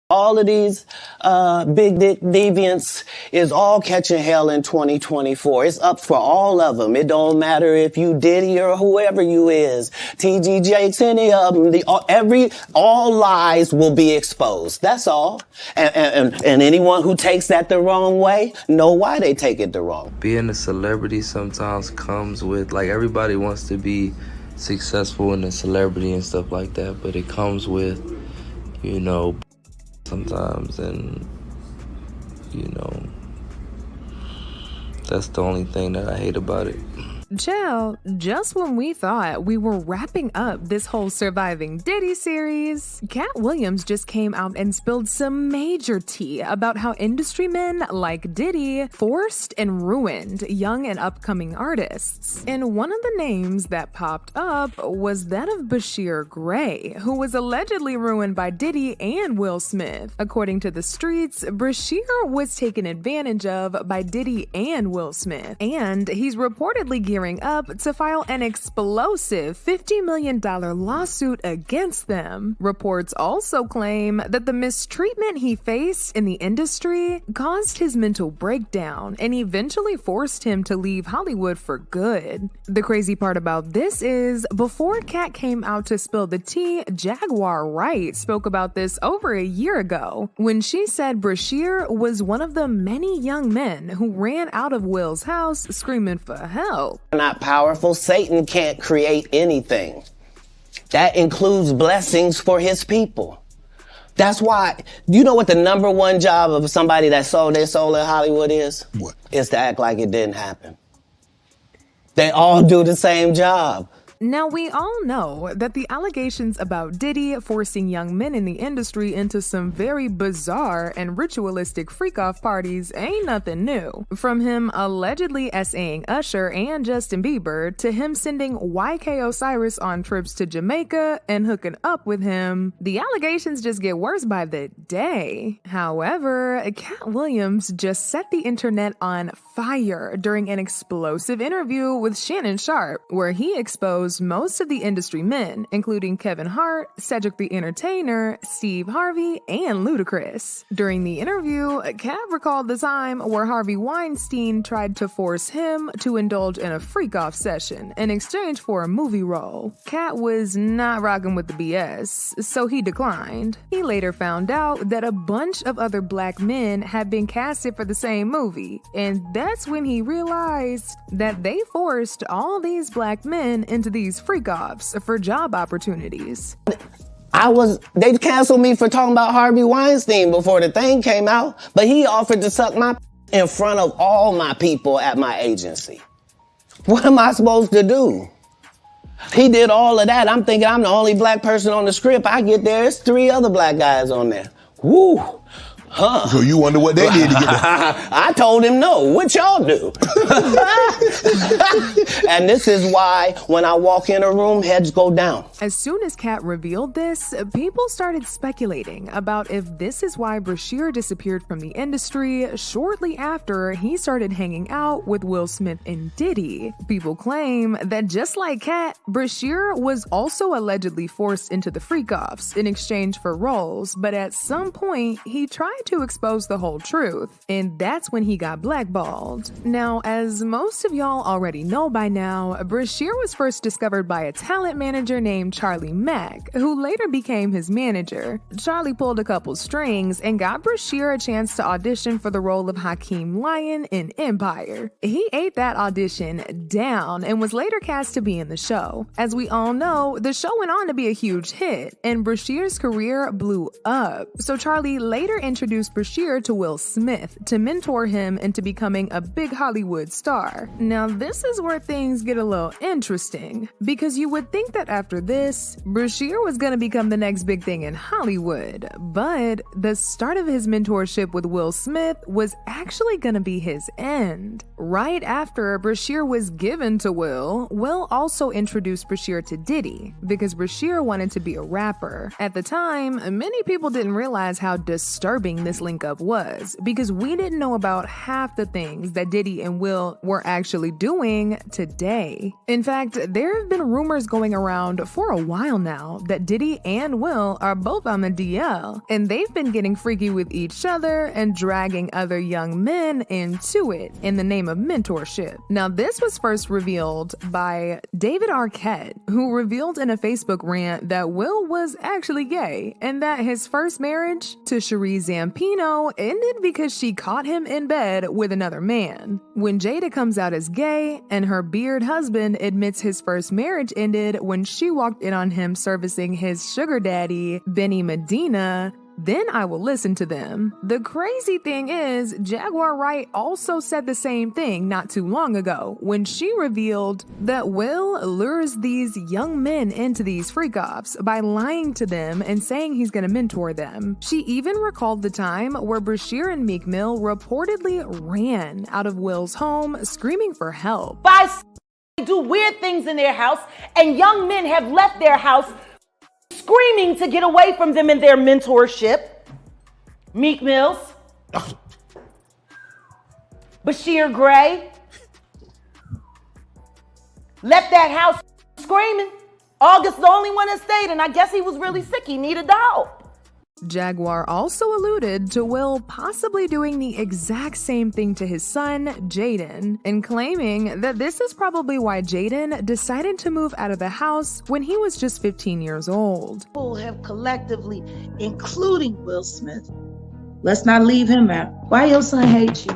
All of these big dick deviants is all catching hell in 2024. It's up for all of them. It don't matter if you Diddy or whoever you is. TG Jakes, any of them. All lies will be exposed. That's all. And anyone who takes that the wrong way, know why they take it the wrong. Being a celebrity sometimes comes with, like, everybody wants to be successful in a celebrity and stuff like that, but it comes with, you know, sometimes, and you know, that's the only thing that I hate about it. Chill, just when we thought we were wrapping up this whole Surviving Diddy series, Cat Williams just came out and spilled some major tea about how industry men like Diddy forced and ruined young and upcoming artists. And one of the names that popped up was that of Bryshere Gray, who was allegedly ruined by Diddy and Will Smith. According to the streets, Bryshere was taken advantage of by Diddy and Will Smith, and he's reportedly gearing up to file an explosive $50 million lawsuit against them. Reports also claim that the mistreatment he faced in the industry caused his mental breakdown and eventually forced him to leave Hollywood for good. The crazy part about this is, before Cat came out to spill the tea, Jaguar Wright spoke about this over a year ago, when she said Bryshere was one of the many young men who ran out of Will's house screaming for help. Not powerful. Satan can't create anything. That includes blessings for his people. That's why, you know what the number one job of somebody that sold their soul in Hollywood is? What? Is to act like it didn't happen. They all do the same job. Now, we all know that the allegations about Diddy forcing young men in the industry into some very bizarre and ritualistic freak-off parties ain't nothing new. From him allegedly SAing Usher and Justin Bieber, to him sending YK Osiris on trips to Jamaica and hooking up with him, the allegations just get worse by the day. However, Cat Williams just set the internet on fire during an explosive interview with Shannon Sharpe, where he exposed most of the industry men, including Kevin Hart, Cedric the Entertainer, Steve Harvey, and Ludacris. During the interview, Cat recalled the time where Harvey Weinstein tried to force him to indulge in a freak-off session in exchange for a movie role. Cat was not rocking with the BS, so he declined. He later found out that a bunch of other black men had been casted for the same movie, and that's when he realized that they forced all these black men into these freak-offs for job opportunities. They canceled me for talking about Harvey Weinstein before the thing came out, but he offered to suck my in front of all my people at my agency. What am I supposed to do? He did all of that. I'm thinking I'm the only black person on the script. I get there, it's 3 other black guys on there. Woo! Huh. So you wonder what they did to get there. I told him no. What y'all do? And this is why when I walk in a room, heads go down. As soon as Cat revealed this, people started speculating about if this is why Bryshere disappeared from the industry shortly after he started hanging out with Will Smith and Diddy. People claim that just like Cat, Bryshere was also allegedly forced into the freak-offs in exchange for roles, but at some point, he tried to expose the whole truth, and that's when he got blackballed. Now, as most of y'all already know by now, Bryshere was first discovered by a talent manager named Charlie Mack, who later became his manager. Charlie pulled a couple strings and got Bryshere a chance to audition for the role of Hakeem Lyon in Empire. He ate that audition down and was later cast to be in the show. As we all know, the show went on to be a huge hit, and Bryshere's career blew up. So Charlie later introduced Bryshere to Will Smith to mentor him into becoming a big Hollywood star. Now, this is where things get a little interesting, because you would think that after this, Bryshere was going to become the next big thing in Hollywood, but the start of his mentorship with Will Smith was actually going to be his end. Right after Bryshere was given to Will also introduced Bryshere to Diddy, because Bryshere wanted to be a rapper. At the time, many people didn't realize how disturbing exciting this link up was, because we didn't know about half the things that Diddy and Will were actually doing today. In fact, there have been rumors going around for a while now that Diddy and Will are both on the DL, and they've been getting freaky with each other and dragging other young men into it in the name of mentorship. Now, this was first revealed by David Arquette, who revealed in a Facebook rant that Will was actually gay and that his first marriage to Cherie Zampino ended because she caught him in bed with another man. When Jada comes out as gay and her beard husband admits his first marriage ended when she walked in on him servicing his sugar daddy, Benny Medina, then I will listen to them. The crazy thing is, Jaguar Wright also said the same thing not too long ago when she revealed that Will lures these young men into these freak-offs by lying to them and saying he's gonna mentor them. She even recalled the time where Bryshere and Meek Mill reportedly ran out of Will's home screaming for help. Do weird things in their house, and young men have left their house screaming to get away from them in their mentorship. Meek Mills, Bryshere Gray left that house screaming. August the only one that stayed, and I guess he was really sick. He needed help. Jaguar also alluded to Will possibly doing the exact same thing to his son, Jaden, and claiming that this is probably why Jaden decided to move out of the house when he was just 15 years old. People have collectively, including Will Smith, let's not leave him out. Why your son hate you?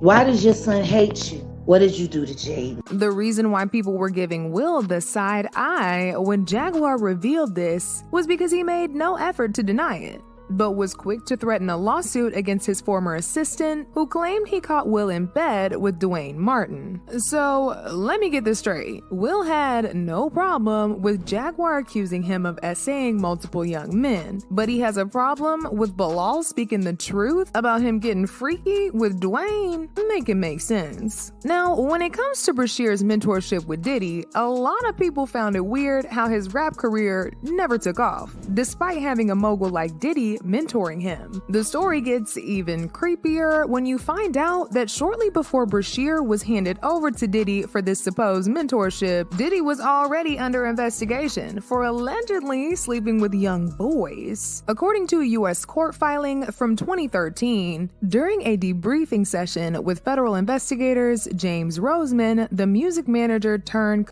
Why does your son hate you? What did you do to Jaden? The reason why people were giving Will the side eye when Jaguar revealed this was because he made no effort to deny it, but was quick to threaten a lawsuit against his former assistant who claimed he caught Will in bed with Dwayne Martin. So let me get this straight. Will had no problem with Jaguar accusing him of essaying multiple young men, but he has a problem with Bilal speaking the truth about him getting freaky with Dwayne. Make it make sense. Now, when it comes to Bryshere's mentorship with Diddy, a lot of people found it weird how his rap career never took off, despite having a mogul like Diddy mentoring him. The story gets even creepier when you find out that shortly before Bryshere was handed over to Diddy for this supposed mentorship, Diddy was already under investigation for allegedly sleeping with young boys. According to a U.S. court filing from 2013, during a debriefing session with federal investigators, James Roseman, the music manager turned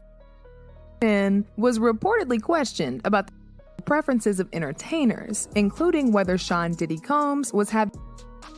was reportedly questioned about the preferences of entertainers, including whether Sean Diddy Combs was having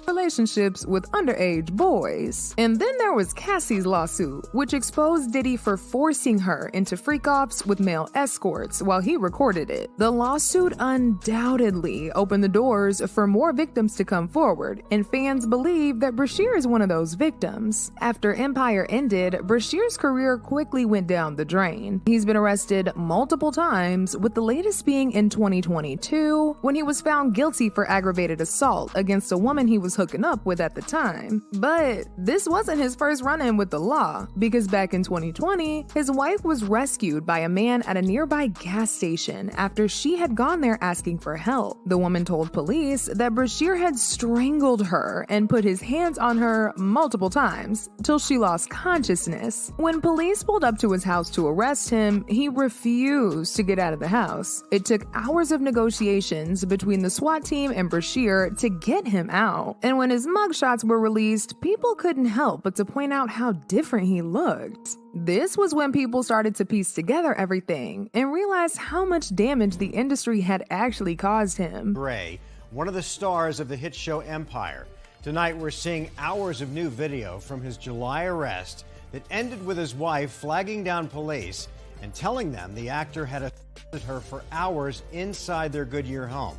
relationships with underage boys. And then there was Cassie's lawsuit, which exposed Diddy for forcing her into freak-offs with male escorts while he recorded it. The lawsuit undoubtedly opened the doors for more victims to come forward, and fans believe that Bryshere is one of those victims. After Empire ended, Bryshere's career quickly went down the drain. He's been arrested multiple times, with the latest being in 2022, when he was found guilty for aggravated assault against a woman he was hooking up with at the time. But this wasn't his first run-in with the law, because back in 2020, his wife was rescued by a man at a nearby gas station after she had gone there asking for help. The woman told police that Bryshere had strangled her and put his hands on her multiple times till she lost consciousness. When police pulled up to his house to arrest him, he refused to get out of the house. It took hours of negotiations between the SWAT team and Bryshere to get him out. And when his mugshots were released, people couldn't help but to point out how different he looked. This was when people started to piece together everything and realize how much damage the industry had actually caused him. Gray, one of the stars of the hit show Empire. Tonight we're seeing hours of new video from his July arrest that ended with his wife flagging down police and telling them the actor had assaulted her for hours inside their Goodyear home.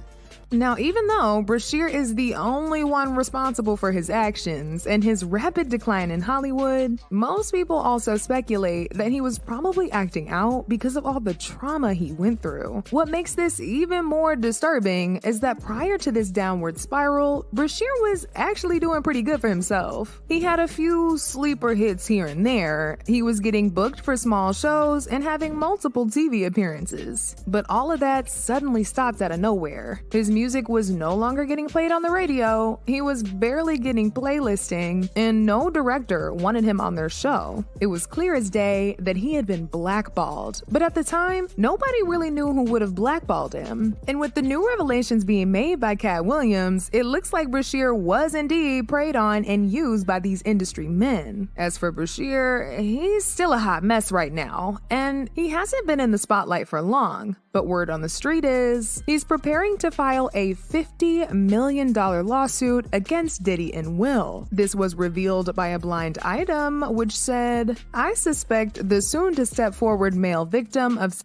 Now, even though Bryshere is the only one responsible for his actions and his rapid decline in Hollywood, most people also speculate that he was probably acting out because of all the trauma he went through. What makes this even more disturbing is that prior to this downward spiral, Bryshere was actually doing pretty good for himself. He had a few sleeper hits here and there. He was getting booked for small shows and having multiple TV appearances. But all of that suddenly stopped out of nowhere. His music music was no longer getting played on the radio, he was barely getting playlisting, and no director wanted him on their show. It was clear as day that he had been blackballed, but at the time, nobody really knew who would have blackballed him. And with the new revelations being made by Cat Williams, it looks like Bryshere was indeed preyed on and used by these industry men. As for Bryshere, he's still a hot mess right now, and he hasn't been in the spotlight for long. But word on the street is he's preparing to file a $50 million lawsuit against Diddy and Will. This was revealed by a blind item which said, "I suspect the soon-to-step-forward male victim of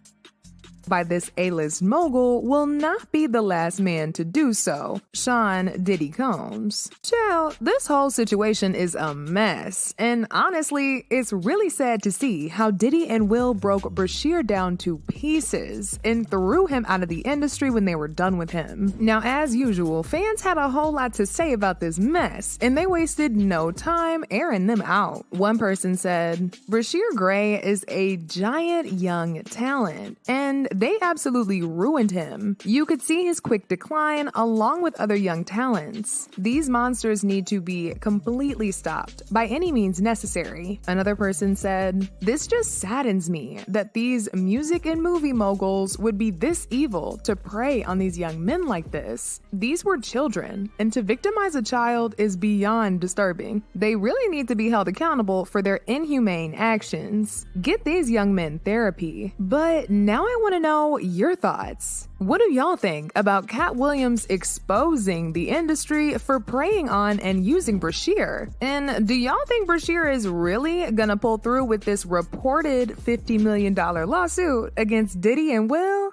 by this A-list mogul will not be the last man to do so, Sean Diddy Combs." Child, this whole situation is a mess, and honestly, it's really sad to see how Diddy and Will broke Bryshere down to pieces and threw him out of the industry when they were done with him. Now, as usual, fans had a whole lot to say about this mess, and they wasted no time airing them out. One person said, "Bryshere Gray is a giant young talent, and they absolutely ruined him. You could see his quick decline along with other young talents. These monsters need to be completely stopped by any means necessary." Another person said, "This just saddens me that these music and movie moguls would be this evil to prey on these young men like this. These were children, and to victimize a child is beyond disturbing. They really need to be held accountable for their inhumane actions. Get these young men therapy." But now I want to know your thoughts. What do y'all think about Cat Williams exposing the industry for preying on and using Bryshere? And do y'all think Bryshere is really gonna pull through with this reported $50 million lawsuit against Diddy and Will?